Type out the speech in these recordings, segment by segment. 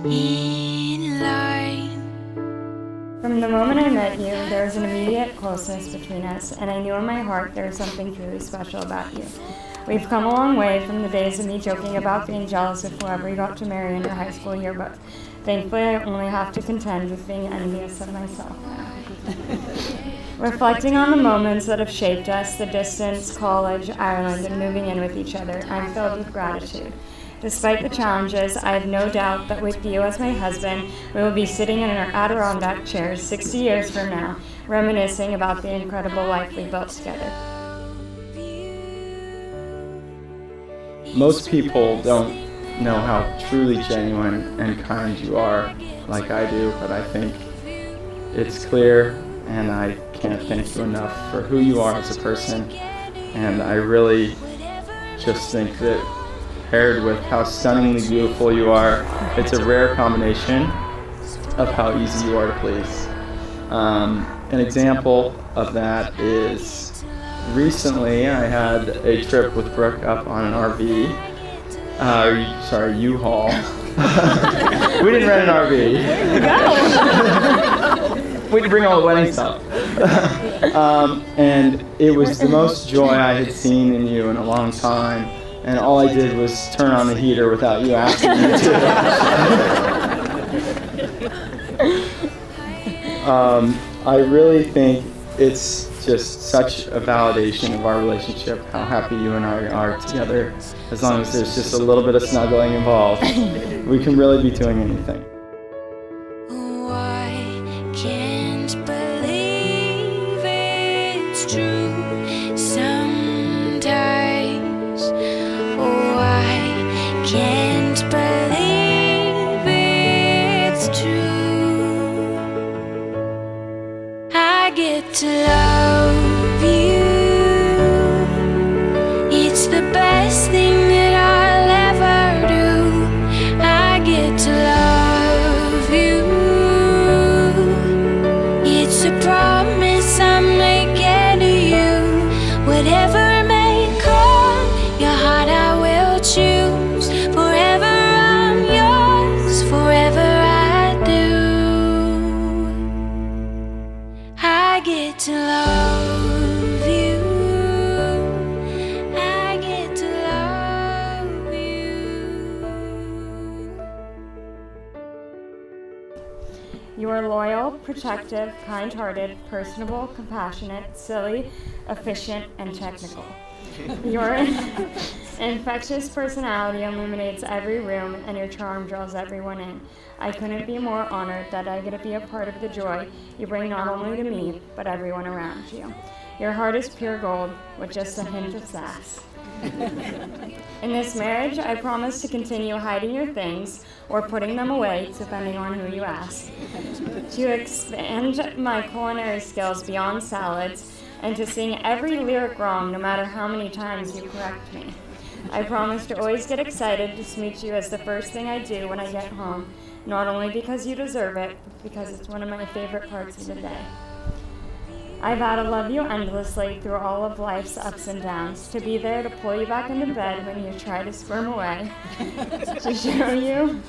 in line. From the moment I met you, there was an immediate closeness between us, and I knew in my heart there was something truly special about you. We've come a long way from the days of me joking about being jealous of whoever you got to marry in your high school yearbook. Thankfully, I only have to contend with being envious of myself now. Reflecting on the moments that have shaped us, the distance, college, Ireland, and moving in with each other, I'm filled with gratitude. Despite the challenges, I have no doubt that with you as my husband, we will be sitting in our Adirondack chairs 60 years from now, reminiscing about the incredible life we built together. Most people don't know how truly genuine and kind you are like I do, but I think it's clear, and I can't thank you enough for who you are as a person. And I really just think that paired with how stunningly beautiful you are, it's a rare combination of how easy you are to please. An example of that is recently I had a trip with Brooke up on an RV. U-Haul. We didn't rent an RV. We didn't bring all the wedding stuff. And it was the most joy I had seen in you in a long time. And all I did was turn on the heater without you asking me to. I really think it's just such a validation of our relationship, how happy you and I are together. As long as there's just a little bit of snuggling involved, we can really be doing anything. Oh, I can't believe it's true sometimes. Oh, I can't believe it's true. I get to love you. It's the best thing that I'll ever do. I get to love you. It's a promise I'm making to you. Whatever may come, your heart I will choose. Forever I'm yours, forever I do. I get to love you. I get to love you. You are loyal, protective, kind-hearted, personable, compassionate, silly, efficient, and technical. Your infectious personality illuminates every room, and your charm draws everyone in. I couldn't be more honored that I get to be a part of the joy you bring not only to me, but everyone around you. Your heart is pure gold, with just a hint of sass. In this marriage, I promise to continue hiding your things or putting them away, depending on who you ask. To expand my culinary skills beyond salads, and to sing every lyric wrong, no matter how many times you correct me. I promise to always get excited to smooch you as the first thing I do when I get home, not only because you deserve it, but because it's one of my favorite parts of the day. I vow to love you endlessly through all of life's ups and downs, to be there to pull you back into bed when you try to squirm away, to show you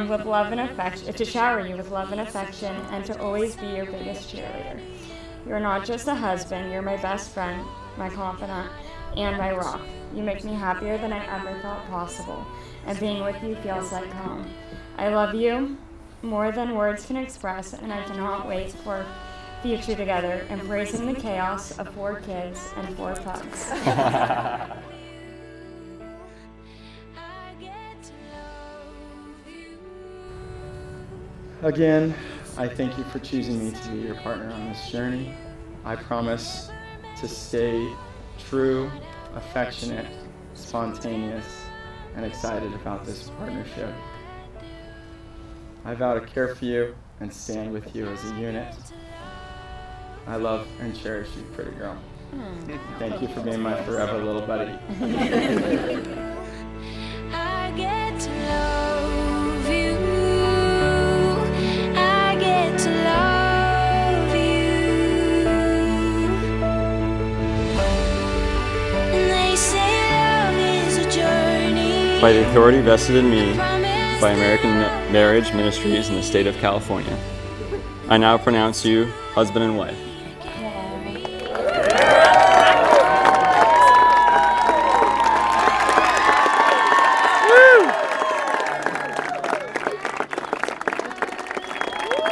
with love and affection, to shower you with love and affection, and to always be your biggest cheerleader. You're not just a husband, you're my best friend, my confidant, and my rock. You make me happier than I ever thought possible, and being with you feels like home. I love you more than words can express, and I cannot wait for future together, embracing the chaos of 4 kids and 4 pugs. Again, I thank you for choosing me to be your partner on this journey. I promise to stay true, affectionate, spontaneous, and excited about this partnership. I vow to care for you and stand with you as a unit. I love and cherish you, pretty girl. Thank you for being my forever little buddy. I get to love you. I get to love you. And they say love is a journey. By the authority vested in me, by American Marriage Ministries in the state of California. I now pronounce you husband and wife.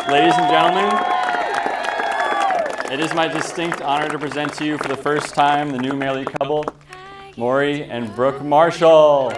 Ladies and gentlemen, it is my distinct honor to present to you for the first time the new married couple, Morey and Brooke Marshall.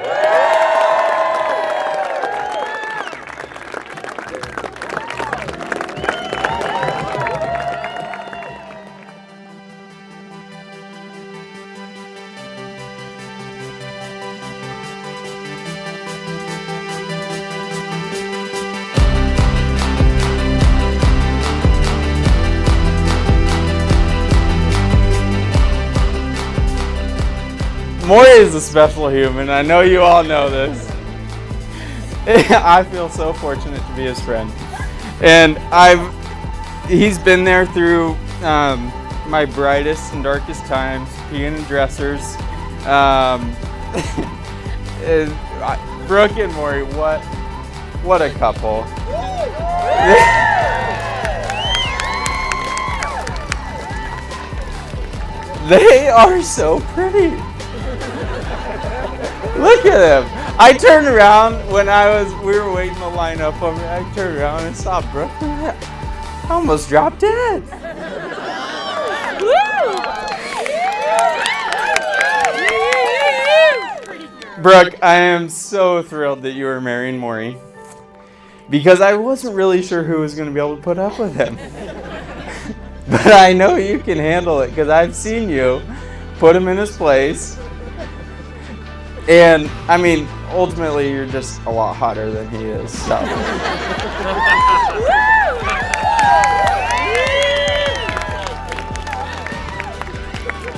Morey is a special human. I know you all know this. I feel so fortunate to be his friend. And he's been there through my brightest and darkest times, peeing in dressers. Brooke and Morey, what a couple. They are so pretty. Look at him. I turned around when we were waiting to line up over there. I turned around and saw Brooke. I almost dropped dead. Brooke, I am so thrilled that you are marrying Morey because I wasn't really sure who was going to be able to put up with him. But I know you can handle it because I've seen you put him in his place. And, I mean, ultimately, you're just a lot hotter than he is, so.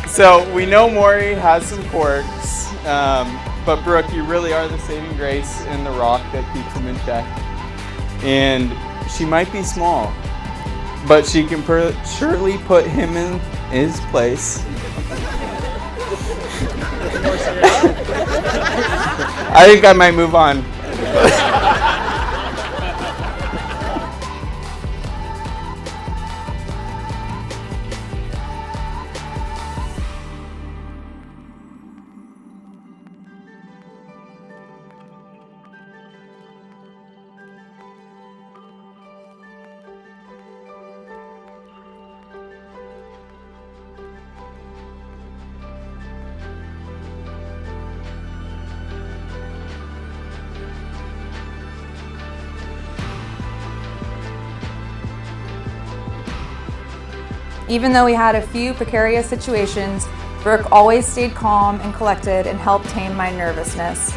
So, we know Morey has some quirks, but Brooke, you really are the saving grace in the rock that keeps him in check. And she might be small, but she can surely put him in his place. I think I might move on. Even though we had a few precarious situations, Brooke always stayed calm and collected and helped tame my nervousness.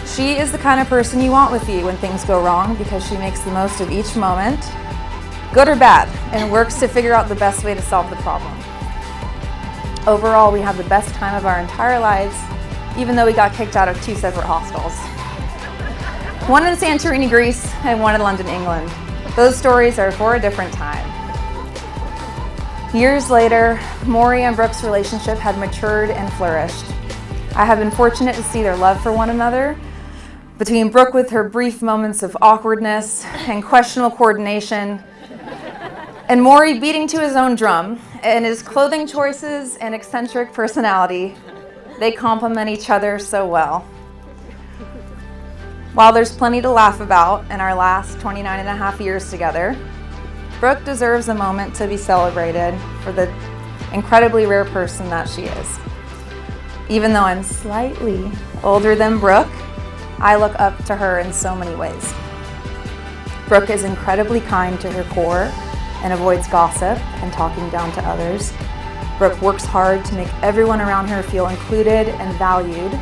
She is the kind of person you want with you when things go wrong because she makes the most of each moment, good or bad, and works to figure out the best way to solve the problem. Overall, we had the best time of our entire lives, even though we got kicked out of 2 separate hostels. One in Santorini, Greece, and one in London, England. Those stories are for a different time. Years later, Morey and Brooke's relationship had matured and flourished. I have been fortunate to see their love for one another. Between Brooke with her brief moments of awkwardness and questionable coordination, and Morey beating to his own drum, and his clothing choices and eccentric personality, they complement each other so well. While there's plenty to laugh about in our last 29 and a half years together, Brooke deserves a moment to be celebrated for the incredibly rare person that she is. Even though I'm slightly older than Brooke, I look up to her in so many ways. Brooke is incredibly kind to her core and avoids gossip and talking down to others. Brooke works hard to make everyone around her feel included and valued.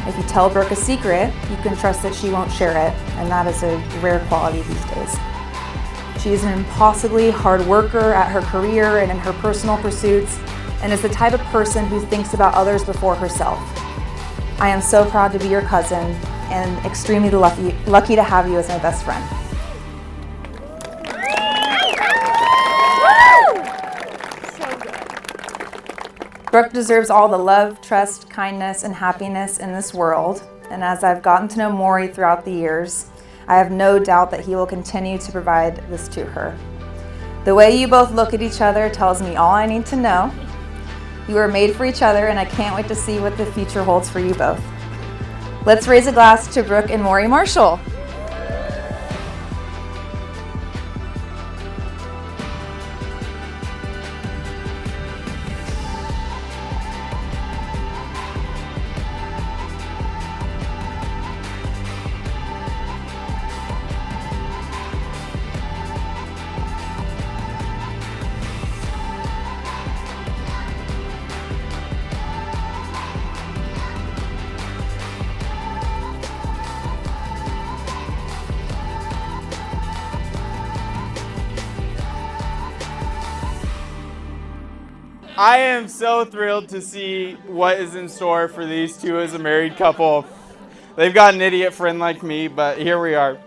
If you tell Brooke a secret, you can trust that she won't share it, and that is a rare quality these days. She is an impossibly hard worker at her career and in her personal pursuits, and is the type of person who thinks about others before herself. I am so proud to be your cousin and extremely lucky to have you as my best friend. Brooke deserves all the love, trust, kindness, and happiness in this world, and as I've gotten to know Morey throughout the years, I have no doubt that he will continue to provide this to her. The way you both look at each other tells me all I need to know. You are made for each other, and I can't wait to see what the future holds for you both. Let's raise a glass to Brooke and Morey Marshall. I am so thrilled to see what is in store for these two as a married couple. They've got an idiot friend like me, but here we are.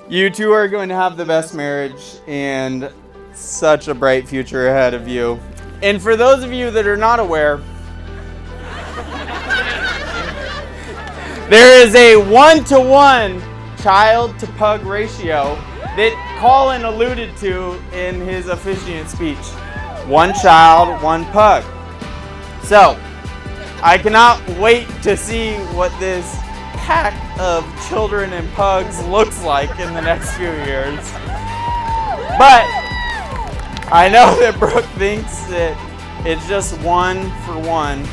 You two are going to have the best marriage and such a bright future ahead of you. And for those of you that are not aware, there is a 1-to-1 child to pug ratio that Colin alluded to in his officiant speech. 1 child, 1 pug. So, I cannot wait to see what this pack of children and pugs looks like in the next few years. But I know that Brooke thinks that it's just 1 for 1.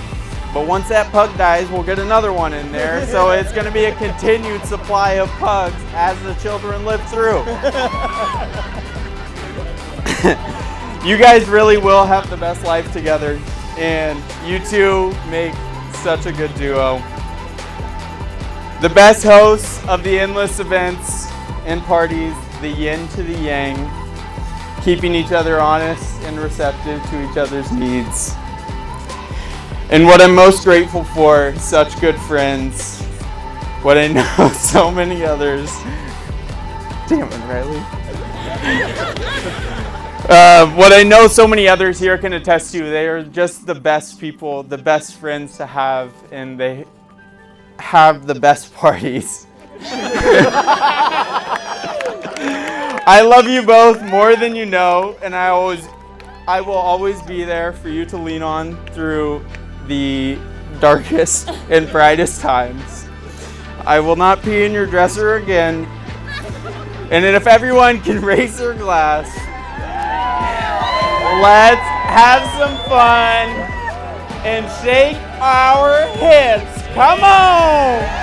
But once that pug dies, we'll get another one in there. So it's going to be a continued supply of pugs as the children live through. You guys really will have the best life together, and you two make such a good duo. The best hosts of the endless events and parties, the yin to the yang, keeping each other honest and receptive to each other's needs. And what I'm most grateful for, such good friends. What I know so many others. Damn it, Riley. What I know so many others here can attest to, they are just the best people, the best friends to have, and they have the best parties. I love you both more than you know, and I will always be there for you to lean on through the darkest and brightest times. I will not pee in your dresser again. And then if everyone can raise their glass, let's have some fun and shake our hips. Come on!